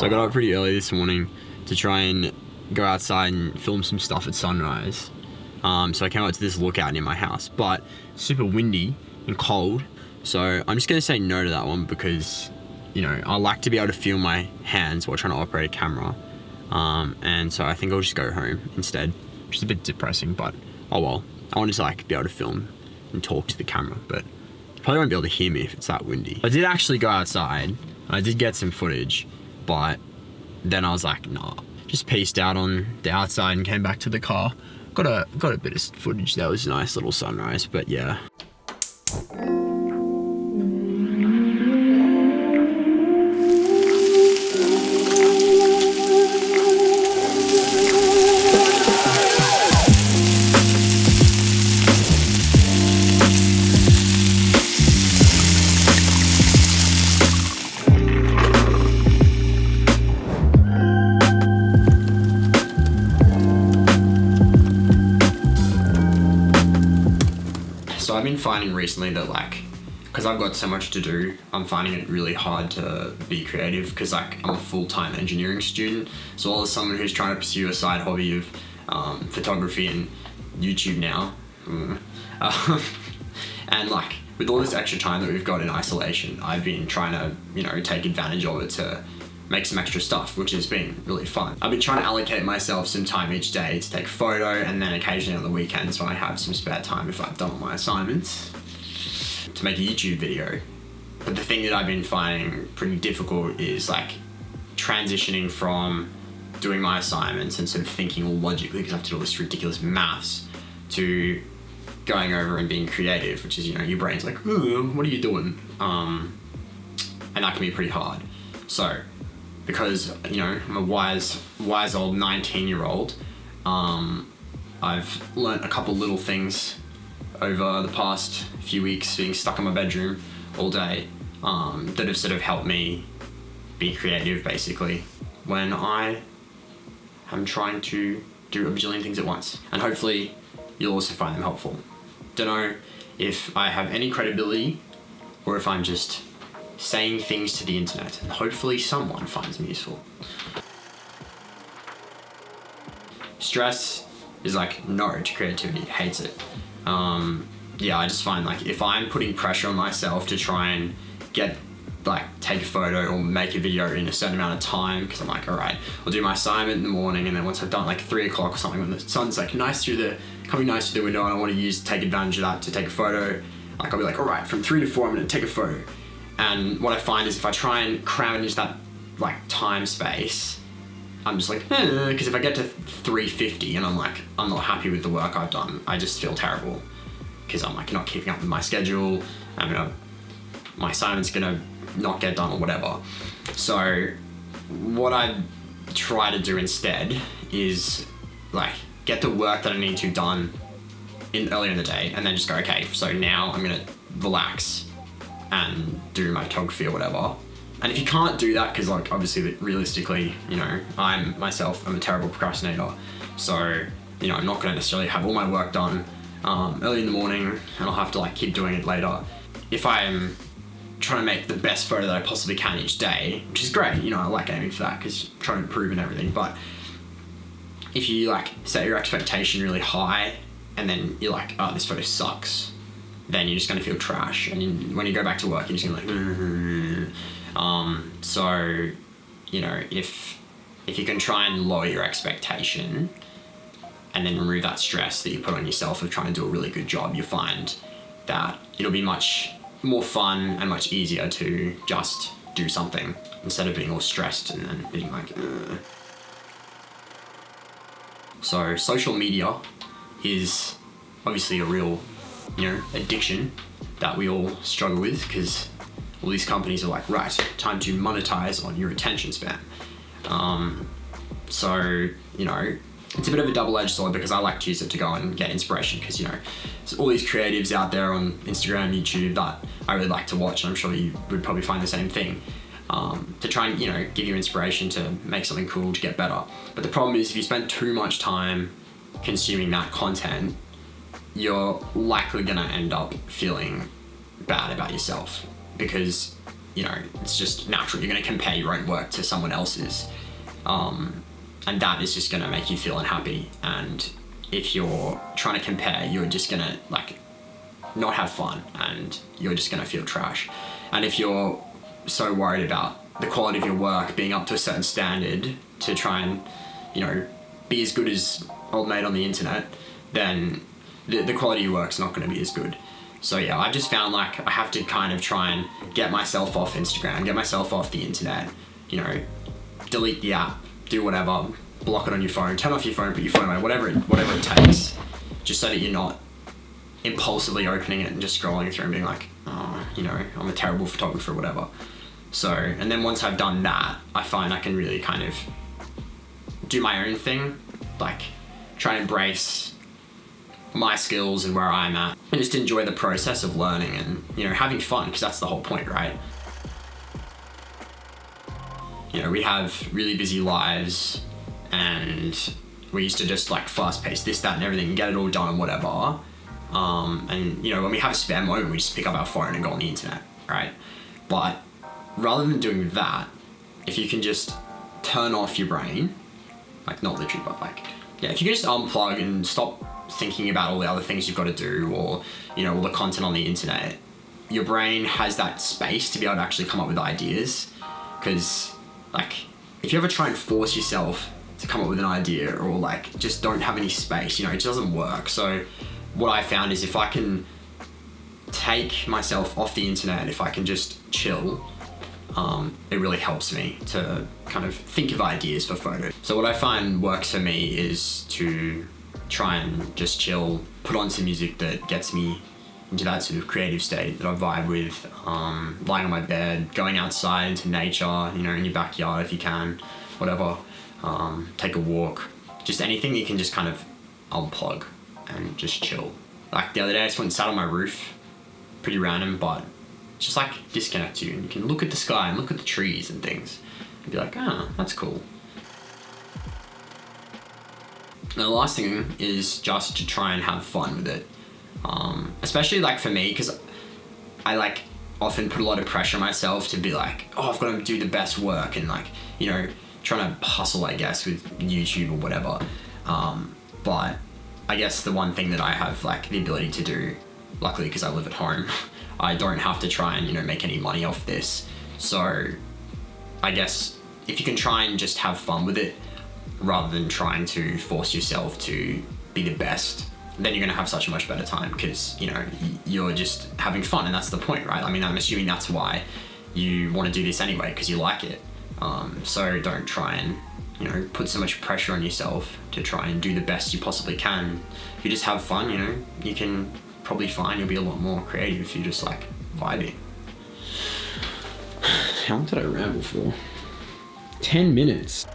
So I got up pretty early this morning to try and go outside and film some stuff at sunrise. So I came out to this lookout near my house, but super windy and cold. So I'm just gonna say no to that one because, you know, I like to be able to feel my hands while trying to operate a camera. And so I think I'll just go home instead, which is a bit depressing, but oh well. I wanted to like be able to film and talk to the camera, but you probably won't be able to hear me if it's that windy. I did actually go outside and I did get some footage, but then I was like, nah, just pieced out on the outside and came back to the car. Got a bit of footage. That was a nice little sunrise, but yeah. So I've been finding recently that like, because I've got so much to do, I'm finding it really hard to be creative because like I'm a full-time engineering student. So as someone who's trying to pursue a side hobby of photography and YouTube now, and like with all this extra time that we've got in isolation, I've been trying to, you know, take advantage of it to make some extra stuff, which has been really fun. I've been trying to allocate myself some time each day to take a photo, and then occasionally on the weekends when I have some spare time, if I've done all my assignments, to make a YouTube video. But the thing that I've been finding pretty difficult is like transitioning from doing my assignments and sort of thinking logically because I have to do all this ridiculous maths to going over and being creative, which is, you know, your brain's like, what are you doing? And that can be pretty hard. So, because, you know, I'm a wise old 19-year-old, I've learnt a couple little things over the past few weeks being stuck in my bedroom all day that have sort of helped me be creative basically when I am trying to do a bajillion things at once. And hopefully you'll also find them helpful. Don't know if I have any credibility or if I'm just saying things to the internet and hopefully someone finds them useful. Stress is like no to creativity, hates it. Yeah, I just find like if I'm putting pressure on myself to try and take a photo or make a video in a certain amount of time, because I'm like, all right, I'll do my assignment in the morning, and then once I've done like 3 o'clock or something, when the sun's like coming nice through the window, and I want to take advantage of that to take a photo, like I'll be like, all right, from 3 to 4, I'm gonna take a photo. And what I find is if I try and cram it into that like time space, I'm just like, because if I get to 3:50 and I'm like, I'm not happy with the work I've done, I just feel terrible because I'm like not keeping up with my schedule. My assignment's gonna not get done or whatever. So what I try to do instead is like get the work that I need to done earlier in the day, and then just go, okay, so now I'm gonna relax and do my photography or whatever. And if you can't do that, because like obviously realistically, you know, I'm a terrible procrastinator, so you know, I'm not gonna necessarily have all my work done early in the morning, and I'll have to like keep doing it later. If I'm trying to make the best photo that I possibly can each day, which is great, you know, I like aiming for that because I'm trying to improve and everything, but if you like set your expectation really high and then you're like, oh, this photo sucks, then you're just gonna feel trash, and when you go back to work, you're just gonna be like, so, you know, if you can try and lower your expectation and then remove that stress that you put on yourself of trying to do a really good job, you find that it'll be much more fun and much easier to just do something instead of being all stressed and then being like, ugh. So social media is obviously a real, you know, addiction that we all struggle with because all these companies are like, right, time to monetize on your attention span. So, you know, it's a bit of a double-edged sword because I like to use it to go and get inspiration because, you know, there's all these creatives out there on Instagram, YouTube that I really like to watch, and I'm sure you would probably find the same thing, to try and, you know, give you inspiration to make something cool, to get better. But the problem is if you spend too much time consuming that content, you're likely gonna end up feeling bad about yourself because you know, it's just natural. You're gonna compare your own work to someone else's. And that is just gonna make you feel unhappy. And if you're trying to compare, you're just gonna like not have fun, and you're just gonna feel trash. And if you're so worried about the quality of your work being up to a certain standard to try and, you know, be as good as old mate on the internet, then the quality of your work's not gonna be as good. So yeah, I've just found like I have to kind of try and get myself off Instagram, get myself off the internet, you know, delete the app, do whatever, block it on your phone, turn off your phone, put your phone away, whatever it takes, just so that you're not impulsively opening it and just scrolling through and being like, oh, you know, I'm a terrible photographer or whatever. So, and then once I've done that, I find I can really kind of do my own thing, like try and embrace my skills and where I'm at, and just enjoy the process of learning and, you know, having fun, because that's the whole point, right? You know, we have really busy lives, and we used to just like fast pace this, that, and everything and get it all done and whatever. And you know, when we have a spare moment, we just pick up our phone and go on the internet, right? But rather than doing that, if you can just turn off your brain, like not literally, but like, yeah, if you can just unplug and stop thinking about all the other things you've got to do, or, you know, all the content on the internet, your brain has that space to be able to actually come up with ideas. Because like, if you ever try and force yourself to come up with an idea, or like just don't have any space, you know, it just doesn't work. So what I found is if I can take myself off the internet, if I can just chill, it really helps me to kind of think of ideas for photos. So what I find works for me is to try and just chill, put on some music that gets me into that sort of creative state that I vibe with, lying on my bed, going outside into nature, you know, in your backyard if you can, whatever, take a walk, just anything you can just kind of unplug and just chill. Like the other day I just went and sat on my roof, pretty random, but just like disconnect you, and you can look at the sky and look at the trees and things and be like, ah, that's cool. And the last thing is just to try and have fun with it. Especially like for me, because I like often put a lot of pressure on myself to be like, oh, I've got to do the best work, and like, you know, trying to hustle, I guess, with YouTube or whatever. But I guess the one thing that I have like the ability to do, luckily because I live at home, I don't have to try and, you know, make any money off this. So I guess if you can try and just have fun with it, rather than trying to force yourself to be the best, then you're gonna have such a much better time, because, you know, you're just having fun, and that's the point, right? I mean, I'm assuming that's why you want to do this anyway, because you like it. So don't try and, you know, put so much pressure on yourself to try and do the best you possibly can. If you just have fun, you know, you can probably find you'll be a lot more creative if you just like vibing. How long did I ramble for? 10 minutes.